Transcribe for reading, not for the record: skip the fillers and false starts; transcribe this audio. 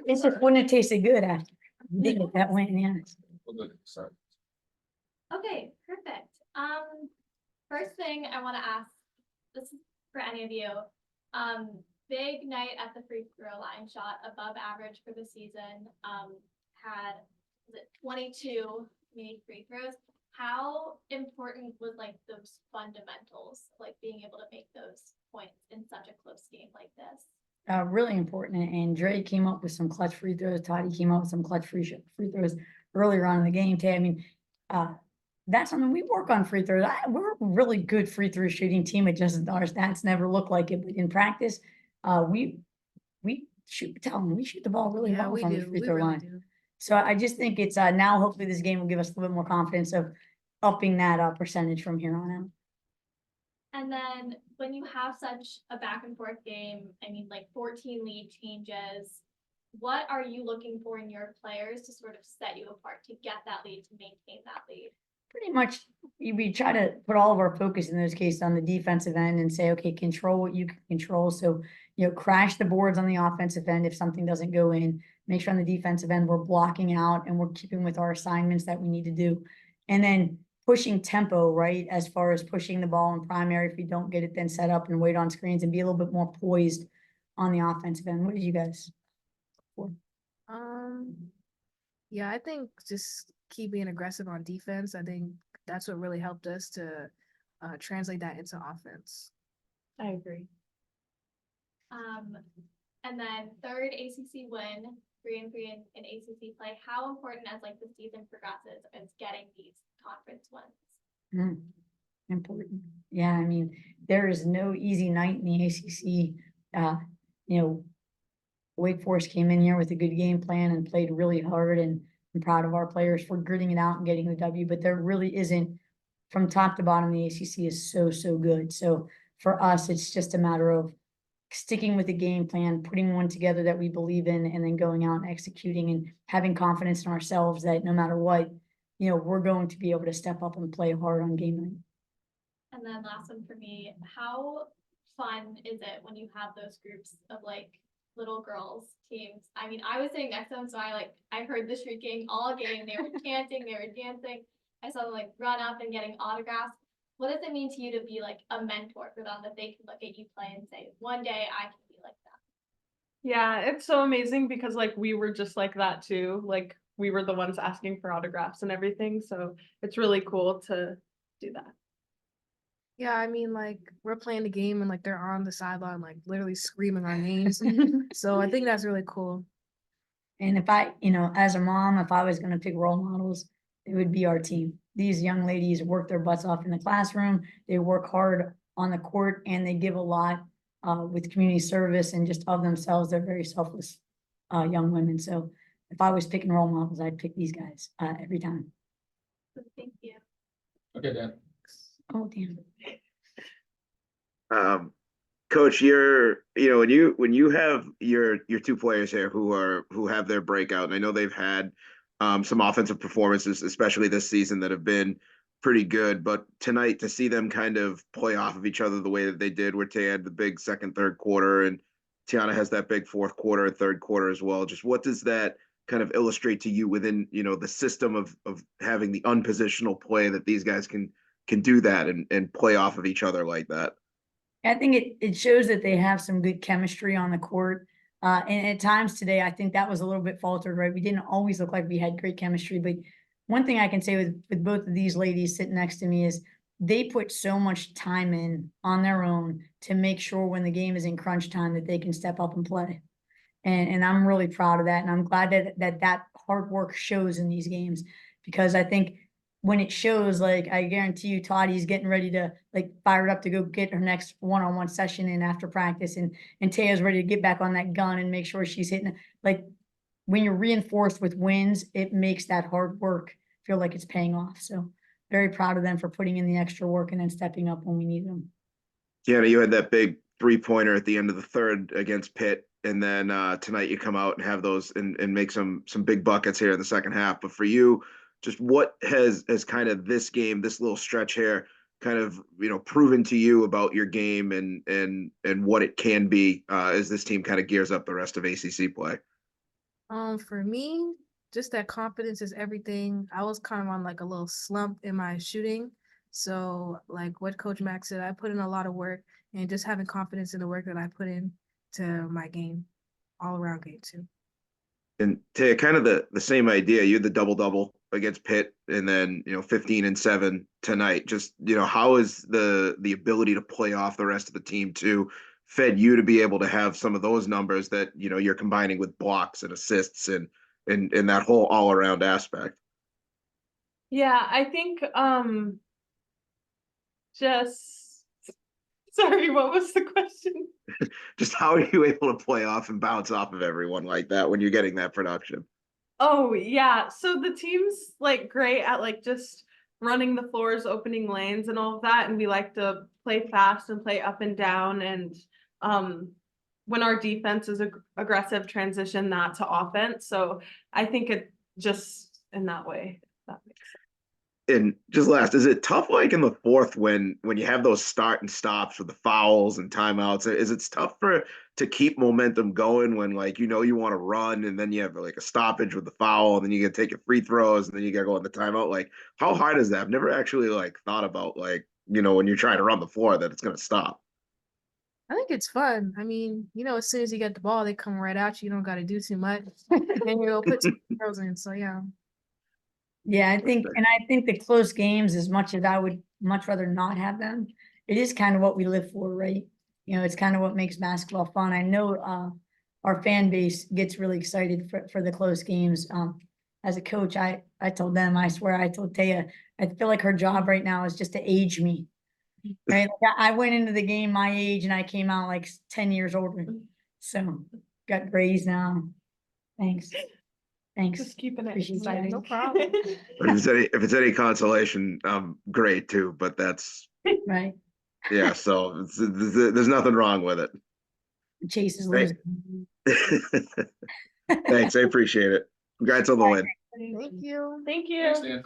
It's just wouldn't have tasted good after. You didn't get that win, yeah. Okay, perfect. First thing I want to ask, this is for any of you. Big night at the free throw line, shot above average for the season. Had, was it 22 made free throws? How important was like those fundamentals, like being able to make those points in such a close game like this? Really important. And Dre came up with some clutch free throws. Toddy came up with some clutch free throws earlier on in the game. I mean, that's something we work on free throws. We're a really good free throw shooting team. It just our stats never look like it, but in practice, we shoot. Tell them we shoot the ball really well from the free throw line. So I just think it's now hopefully this game will give us a little bit more confidence of upping that percentage from here on out. And then when you have such a back and forth game, I mean, like 14 lead changes, what are you looking for in your players to sort of set you apart to get that lead, to maintain that lead? Pretty much, we try to put all of our focus in those cases on the defensive end and say, okay, control what you can control. So, crash the boards on the offensive end if something doesn't go in. Make sure on the defensive end we're blocking out and we're keeping with our assignments that we need to do. And then pushing tempo, right? As far as pushing the ball in primary, if we don't get it, then set up and wait on screens and be a little bit more poised on the offensive end. What did you guys? Yeah, I think just keep being aggressive on defense. I think that's what really helped us to translate that into offense. I agree. And then third ACC win, 3-3 in ACC play. How important as like the season progresses is getting these conference wins? Important. Yeah, I mean, there is no easy night in the ACC. Wake Forest came in here with a good game plan and played really hard, and I'm proud of our players for gritting it out and getting the W, but there really isn't, from top to bottom, the ACC is so good. So for us, it's just a matter of sticking with the game plan, putting one together that we believe in, and then going out and executing and having confidence in ourselves that no matter what, we're going to be able to step up and play hard on game night. And then last one for me, how fun is it when you have those groups of like little girls teams? I mean, I was sitting next to them, so I heard the shrieking all game. They were chanting, they were dancing. I saw them like run up and getting autographs. What does it mean to you to be like a mentor for them, that they can look at you play and say, one day I can be like that? Yeah, it's so amazing because like we were just like that too. Like we were the ones asking for autographs and everything. So it's really cool to do that. Yeah, I mean, like we're playing the game and like they're on the sideline, like literally screaming our names. So I think that's really cool. And if I, as a mom, if I was going to pick role models, it would be our team. These young ladies work their butts off in the classroom. They work hard on the court, and they give a lot with community service and just of themselves. They're very selfless young women. So if I was picking role models, I'd pick these guys every time. Thank you. Okay, Dan. Oh, damn. Coach, when you have your two players here who have their breakout, and I know they've had some offensive performances, especially this season, that have been pretty good. But tonight, to see them kind of play off of each other the way that they did, where Teya had the big second, third quarter, and Tiana has that big fourth quarter, third quarter as well. Just what does that kind of illustrate to you within the system of having the unpositional play that these guys can do that and play off of each other like that? I think it shows that they have some good chemistry on the court. And at times today, I think that was a little bit faltered, right? We didn't always look like we had great chemistry. But one thing I can say with both of these ladies sitting next to me is they put so much time in on their own to make sure when the game is in crunch time that they can step up and play. And I'm really proud of that. And I'm glad that hard work shows in these games, because I think when it shows, like, I guarantee you, Toddy's getting ready to like fire it up to go get her next one-on-one session in after practice, and Taya's ready to get back on that gun and make sure she's hitting. Like, when you're reinforced with wins, it makes that hard work feel like it's paying off. So very proud of them for putting in the extra work and then stepping up when we need them. Yeah, you had that big 3-pointer at the end of the third against Pitt, and then tonight you come out and have those and make some big buckets here in the second half. But for you, just what has kind of this game, this little stretch here, kind of, proven to you about your game and what it can be as this team kind of gears up the rest of ACC play? For me, just that confidence is everything. I was kind of on like a little slump in my shooting. So like what Coach Max said, I put in a lot of work, and just having confidence in the work that I put in to my game, all around game too. And to kind of the same idea, you had the double against Pitt, and then 15 and 7 tonight. Just how is the ability to play off the rest of the team too fed you to be able to have some of those numbers that you're combining with blocks and assists and that whole all around aspect. Yeah, I think just sorry, what was the question? Just how are you able to play off and bounce off of everyone like that when you're getting that production? Oh yeah, so the team's like great at like just running the floors, opening lanes and all of that, and we like to play fast and play up and down, and when our defense is aggressive, transition that to offense. So I think it just in that way, if that makes sense. And just last, is it tough like in the fourth when you have those start and stops with the fouls and timeouts? Is it tough to keep momentum going when like you want to run and then you have like a stoppage with the foul and then you gotta take your free throws and then you gotta go on the timeout? Like how hard is that? I've never actually like thought about like when you're trying to run the floor that it's gonna stop. I think it's fun. I mean, as soon as you get the ball, they come right at you. You don't got to do too much. And you'll put some throws in. So yeah. Yeah, I think the close games, as much as I would much rather not have them, it is kind of what we live for, right? It's kind of what makes basketball fun. I know our fan base gets really excited for the close games. As a coach, I told them, I swear, I told Teya, I feel like her job right now is just to age me. Right? Like I went into the game my age and I came out like 10 years older. So got raised now. Thanks. Just keeping it Appreciate that. exciting. No problem. But if it's any consolation, great too. But that's Right. yeah. So there's nothing wrong with it. Chase is Right. losing. Thanks, I appreciate it. Congrats on the win. Thank you. Thank you.